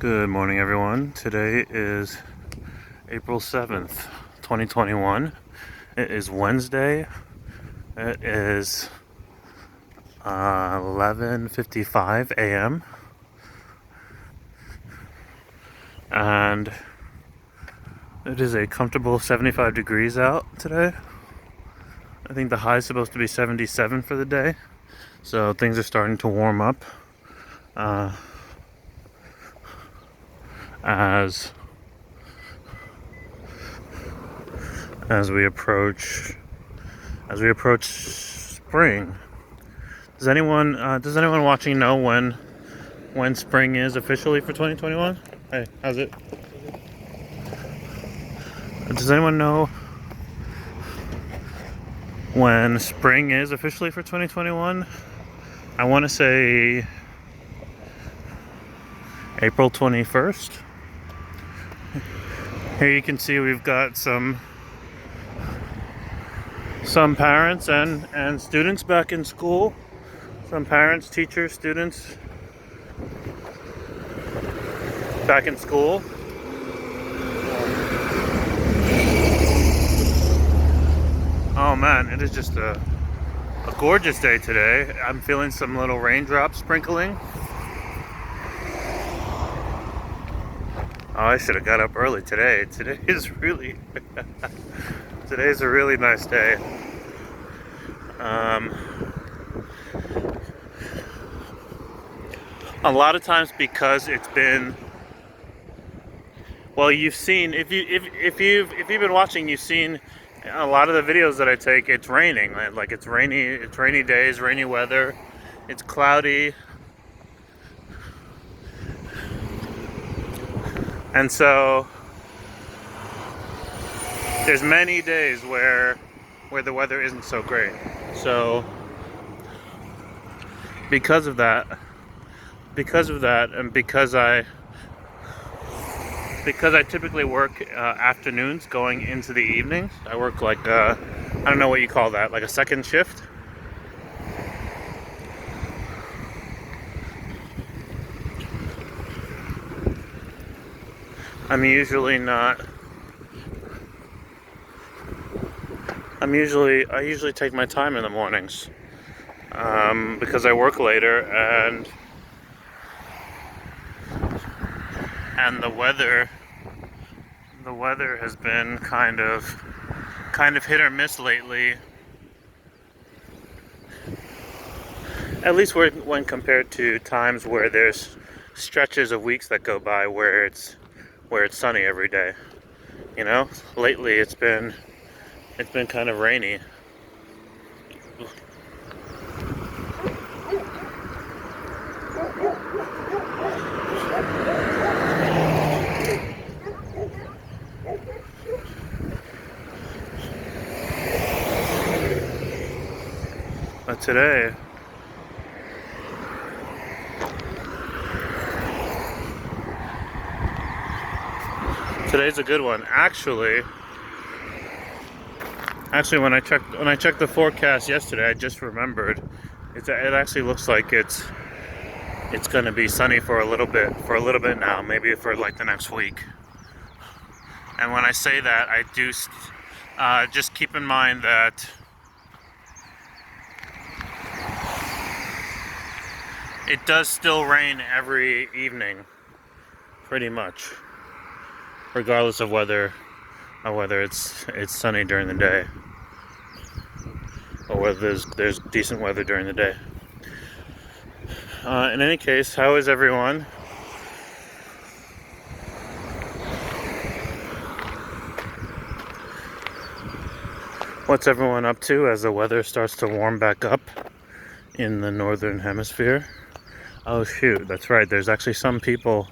Good morning, everyone. Today is April 7th, 2021. It is Wednesday. It is 11:55 a.m. and it is a comfortable 75 degrees out today. I think the high is supposed to be 77 for the day, so things are starting to warm up as we approach spring. Does anyone watching know when spring is officially for 2021? Hey, how's it? Does anyone know when spring is officially for 2021? I want to say April 21st. Here you can see we've got some parents and students back in school. Some parents, teachers, students back in school. Oh man, it is just a gorgeous day today. I'm feeling some little raindrops sprinkling. Oh, I should have got up early today. Today's a really nice day. A lot of times because it's been, well, you've seen, if you've been watching, you've seen a lot of the videos that I take. It's raining, like it's rainy days, rainy weather. It's cloudy. And so there's many days where the weather isn't so great. So because of that, and because I typically work afternoons going into the evenings. I work like I don't know what you call that, like a second shift. I usually take my time in the mornings because I work later, and the weather has been kind of hit or miss lately. At least when compared to times where there's stretches of weeks that go by where it's sunny every day. You know, lately it's been kind of rainy. But today's a good one. Actually, when I checked the forecast yesterday, I just remembered it actually looks like it's going to be sunny for a little bit now, maybe for like the next week. And when I say that, I do just keep in mind that it does still rain every evening, pretty much, regardless of whether it's sunny during the day or whether there's decent weather during the day. In any case, how is everyone? What's everyone up to as the weather starts to warm back up in the northern hemisphere? Oh shoot, that's right. There's actually some people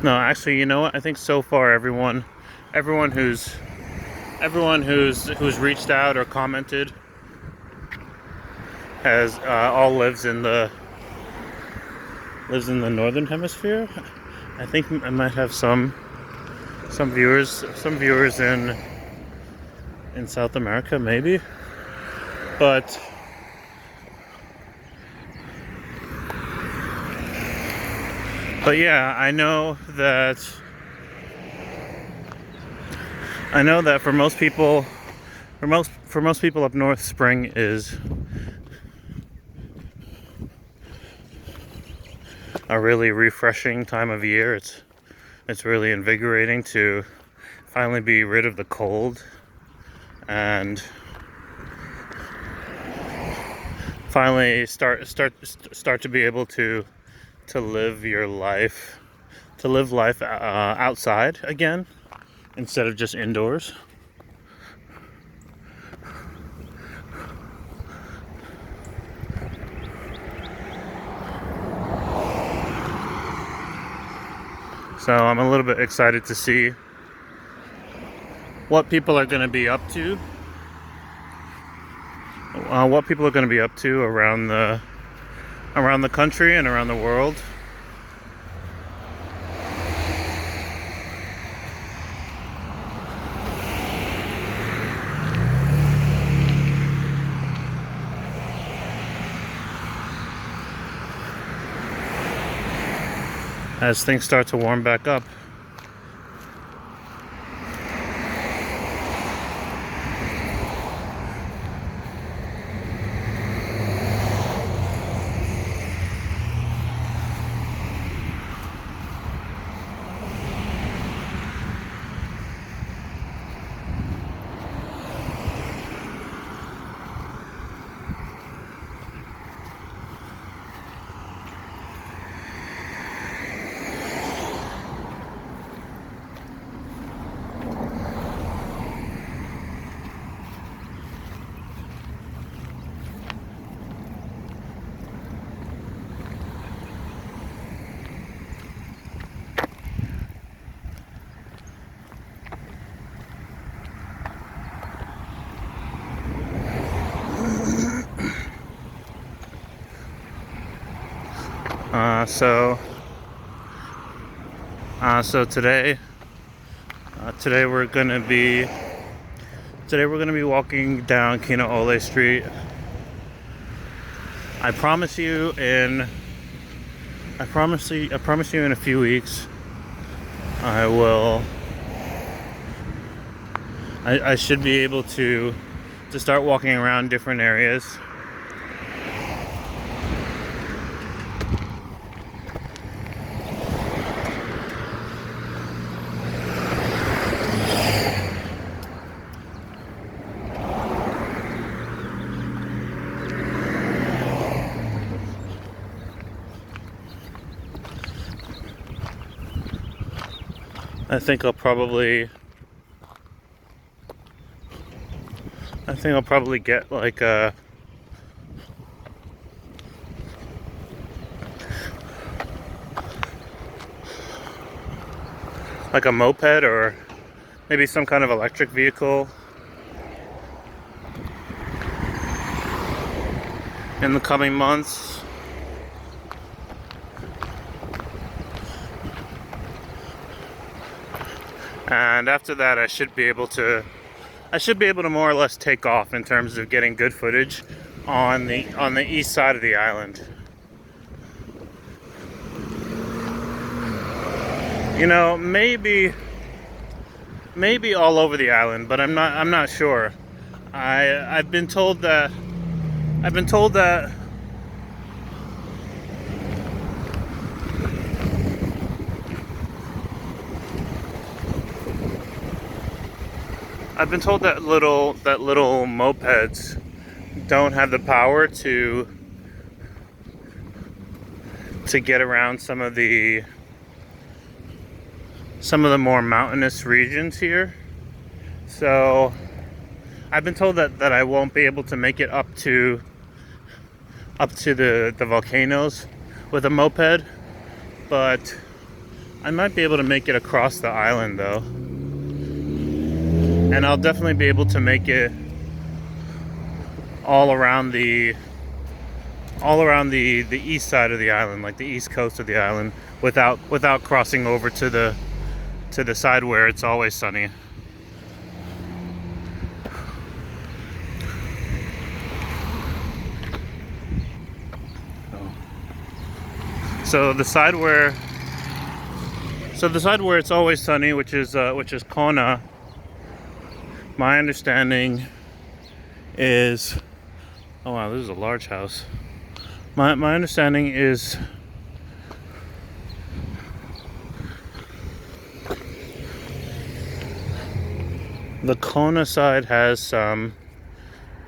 No, actually, you know what? I think so far everyone who's reached out or commented has all lives in the lives in the northern hemisphere. I think I might have some viewers in South America, maybe. But yeah, I know that for most people up north, spring is a really refreshing time of year. It's really invigorating to finally be rid of the cold and finally start to be able to live your life, outside again instead of just indoors. So I'm a little bit excited to see what people are going to be up to. Around the country and around the world. As things start to warm back up. So today we're gonna be walking down Kinoole Street. I promise you in a few weeks I should be able to start walking around different areas. I think I'll probably get like a moped or maybe some kind of electric vehicle in the coming months. And after that, I should be able to more or less take off in terms of getting good footage on the east side of the island. You know, maybe all over the island, but I'm not sure. I've been told that little mopeds don't have the power to get around some of the more mountainous regions here. So I've been told that I won't be able to make it up to the volcanoes with a moped, but I might be able to make it across the island though. And I'll definitely be able to make it all around the all around the east side of the island, like the east coast of the island, without crossing over to the side where it's always sunny. So the side where it's always sunny, which is Kona, my understanding is, oh wow, this is a large house. My understanding is the Kona side has some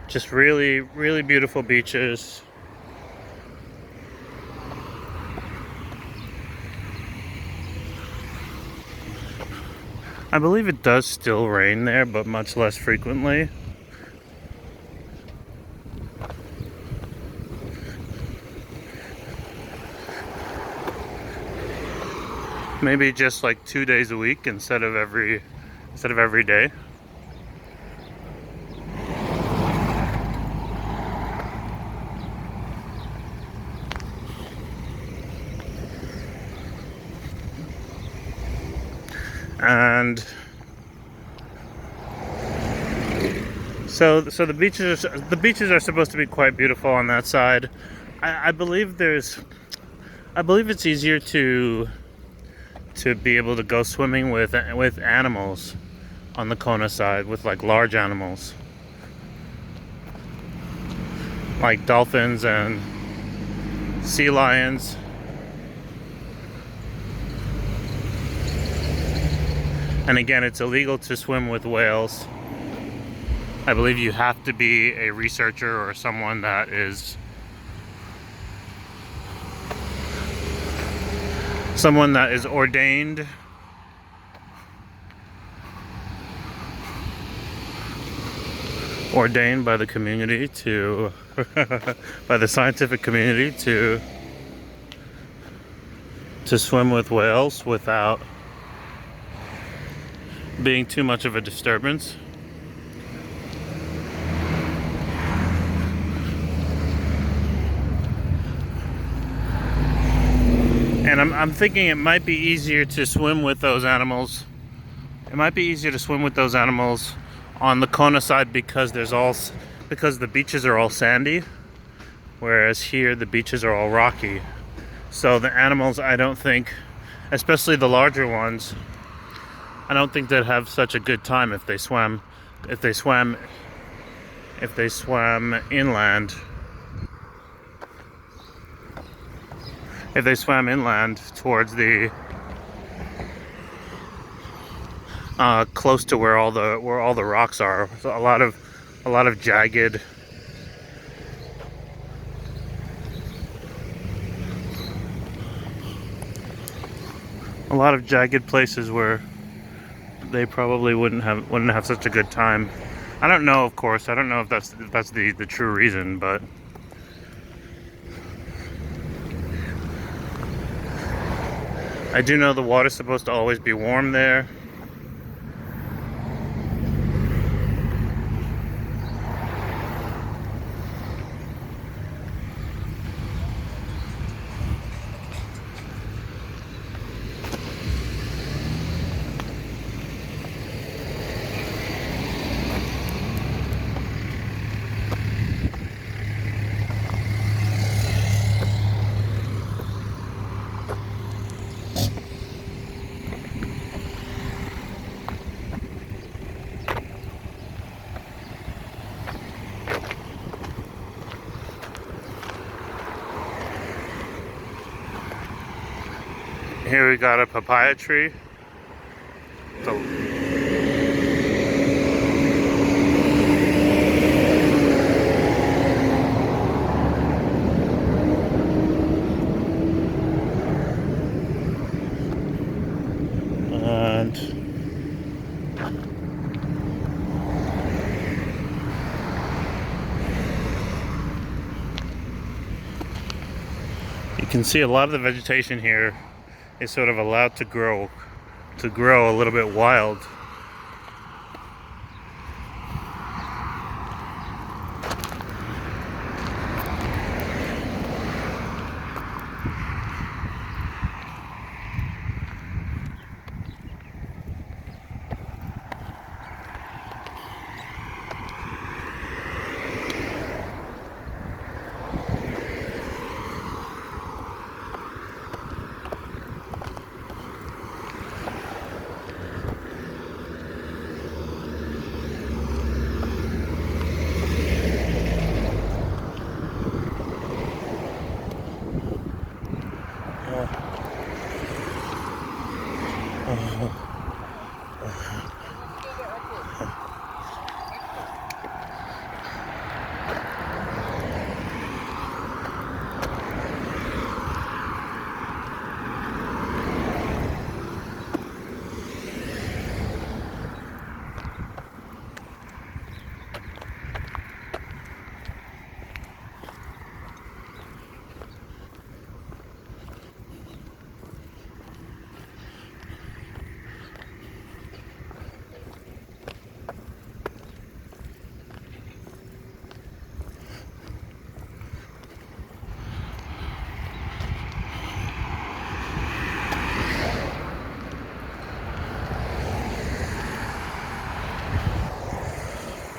just really, really beautiful beaches. I believe it does still rain there, but much less frequently. Maybe just like 2 days a week instead of every day. And so the beaches are supposed to be quite beautiful on that side. I believe it's easier to be able to go swimming with animals on the Kona side, with like large animals like dolphins and sea lions. And again, it's illegal to swim with whales. I believe you have to be a researcher or someone that is ordained by the community to by the scientific community to swim with whales without being too much of a disturbance. And I'm thinking it might be easier to swim with those animals. It might be easier to swim with those animals on the Kona side because the beaches are all sandy, whereas here the beaches are all rocky. So the animals, I don't think, especially the larger ones, I don't think they'd have such a good time if they swam inland. If they swam inland towards the close to where all the rocks are, so a lot of jagged places where they probably wouldn't have such a good time. I don't know, of course. I don't know if that's the true reason, but I do know the water's supposed to always be warm there. Here we got a papaya tree. And you can see a lot of the vegetation here is sort of allowed to grow a little bit wild.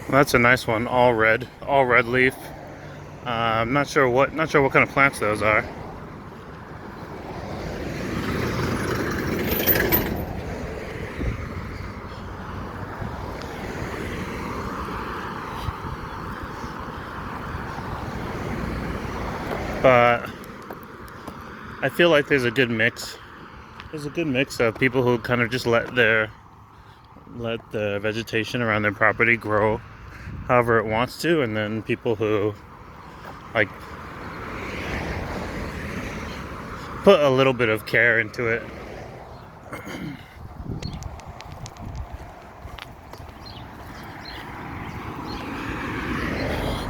That's a nice one, all red leaf. I'm not sure what kind of plants those are. But I feel like there's a good mix. There's a good mix of people who kind of just let the vegetation around their property grow however it wants to, and then people who like put a little bit of care into it.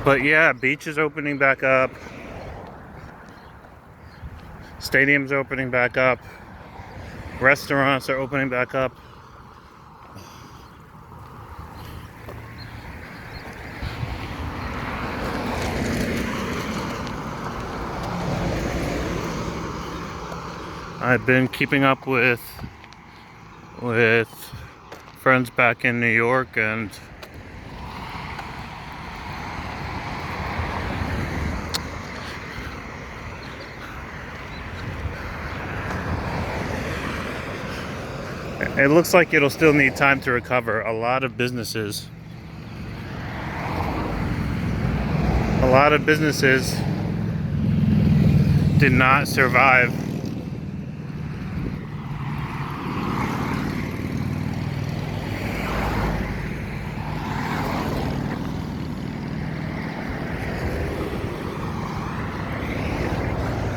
But yeah, beach is opening back up. Stadiums are opening back up. Restaurants are opening back up. I've been keeping up with friends back in New York, and it looks like it'll still need time to recover. A lot of businesses did not survive.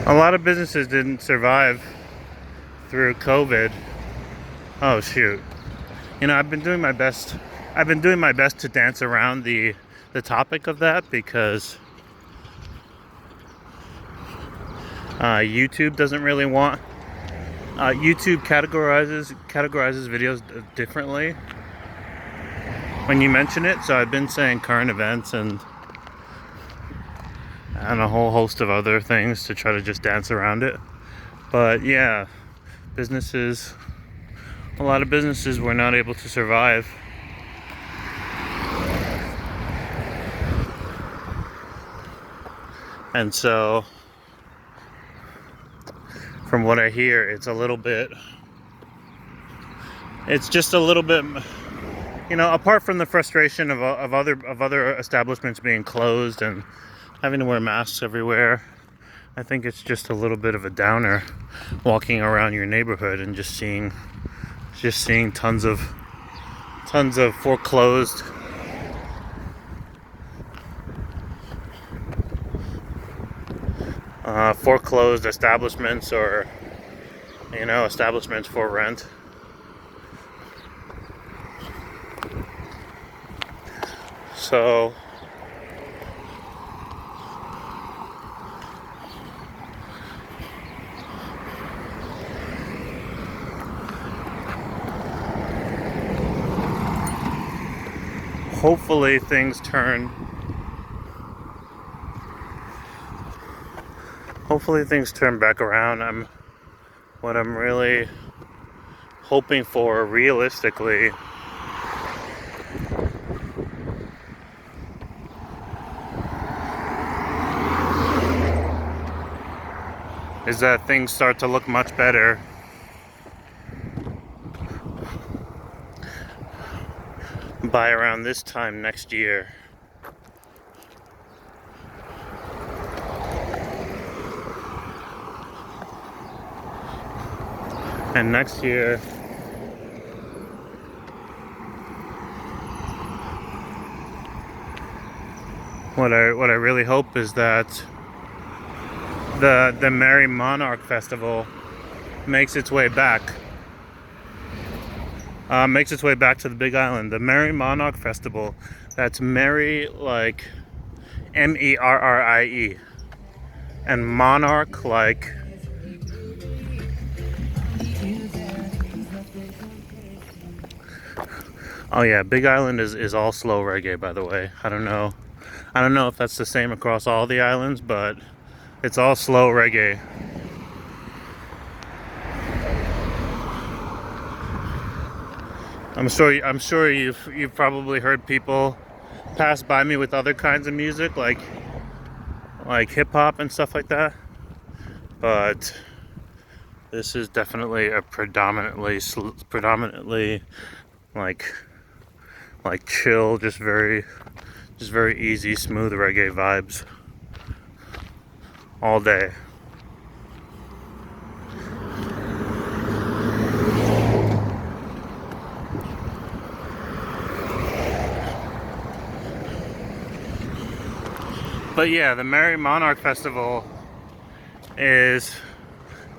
A lot of businesses didn't survive through COVID. Oh shoot. You know, I've been doing my best to dance around the topic of that, because YouTube doesn't really want YouTube categorizes videos differently when you mention it. So I've been saying current events and a whole host of other things to try to just dance around it. But yeah, a lot of businesses were not able to survive. And so, from what I hear, it's just a little bit, you know, apart from the frustration of other establishments being closed and having to wear masks everywhere, I think it's just a little bit of a downer walking around your neighborhood and just seeing tons of foreclosed establishments, or, you know, establishments for rent. So hopefully things turn back around. What I'm really hoping for, realistically, is that things start to look much better by around this time next year. And next year, what I really hope is that the Merry Monarch Festival makes its way back. Makes its way back to the Big Island. The Merry Monarch Festival. That's Merry, like MERRIE, and Monarch, like oh yeah, Big Island is all slow reggae, by the way. I don't know if that's the same across all the islands, but it's all slow reggae. I'm sure you've probably heard people pass by me with other kinds of music, like hip hop and stuff like that. But this is definitely a predominantly like chill, just very easy, smooth reggae vibes all day. But yeah, the Merry Monarch Festival is,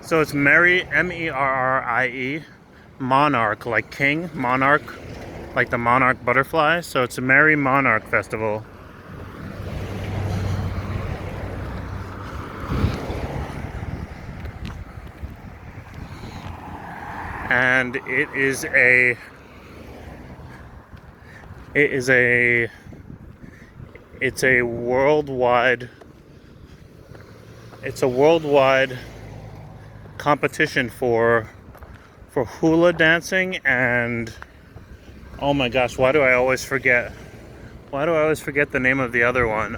so it's Merry, MERRIE, Monarch, like king, monarch, like the monarch butterfly. So it's a Merry Monarch Festival. And it's a worldwide competition for hula dancing, and oh my gosh, why do I always forget the name of the other one?